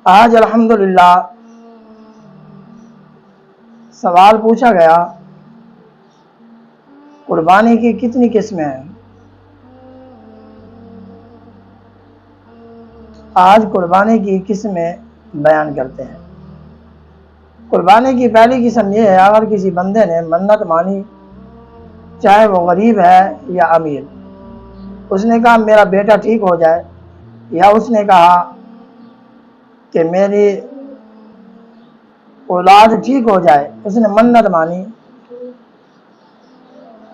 آج الحمدللہ سوال پوچھا گیا قربانی کی کتنی قسمیں ہیں۔ آج قربانی کی قسمیں بیان کرتے ہیں۔ قربانی کی پہلی قسم یہ ہے، اگر کسی بندے نے منت مانی، چاہے وہ غریب ہے یا امیر، اس نے کہا میرا بیٹا ٹھیک ہو جائے، یا اس نے کہا کہ میری اولاد ٹھیک ہو جائے، اس نے منت مانی،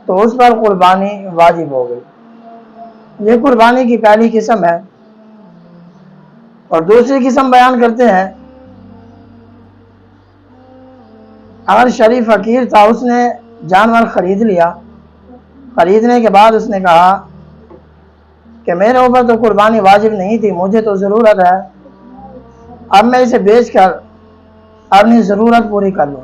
تو اس پر قربانی واجب ہو گئی۔ یہ قربانی کی پہلی قسم ہے۔ اور دوسری قسم بیان کرتے ہیں، اگر شریف فقیر تھا، اس نے جانور خرید لیا، خریدنے کے بعد اس نے کہا کہ میرے اوپر تو قربانی واجب نہیں تھی، مجھے تو ضرورت ہے، اب میں اسے بیچ کر اپنی ضرورت پوری کر لوں،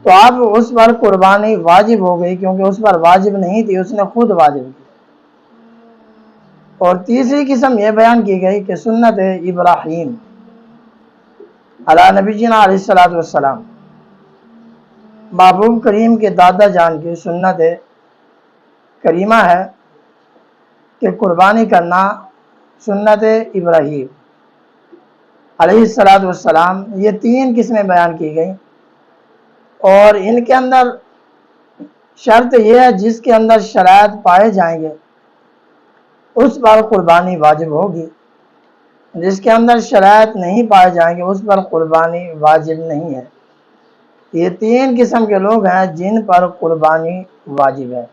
تو اب اس پر قربانی واجب ہو گئی، کیونکہ اس پر واجب نہیں تھی، اس نے خود واجب کی۔ اور تیسری قسم یہ بیان کی گئی کہ سنت ابراہیم علی نبینا علیہ الصلوۃ والسلام، محبوب کریم کے دادا جان کی سنت کریمہ ہے کہ قربانی کرنا سنت ابراہیم علیہ الصلوۃ والسلام۔ یہ تین قسمیں بیان کی گئیں، اور ان کے اندر شرط یہ ہے، جس کے اندر شرائط پائے جائیں گے اس پر قربانی واجب ہوگی، جس کے اندر شرائط نہیں پائے جائیں گے اس پر قربانی واجب نہیں ہے۔ یہ تین قسم کے لوگ ہیں جن پر قربانی واجب ہے۔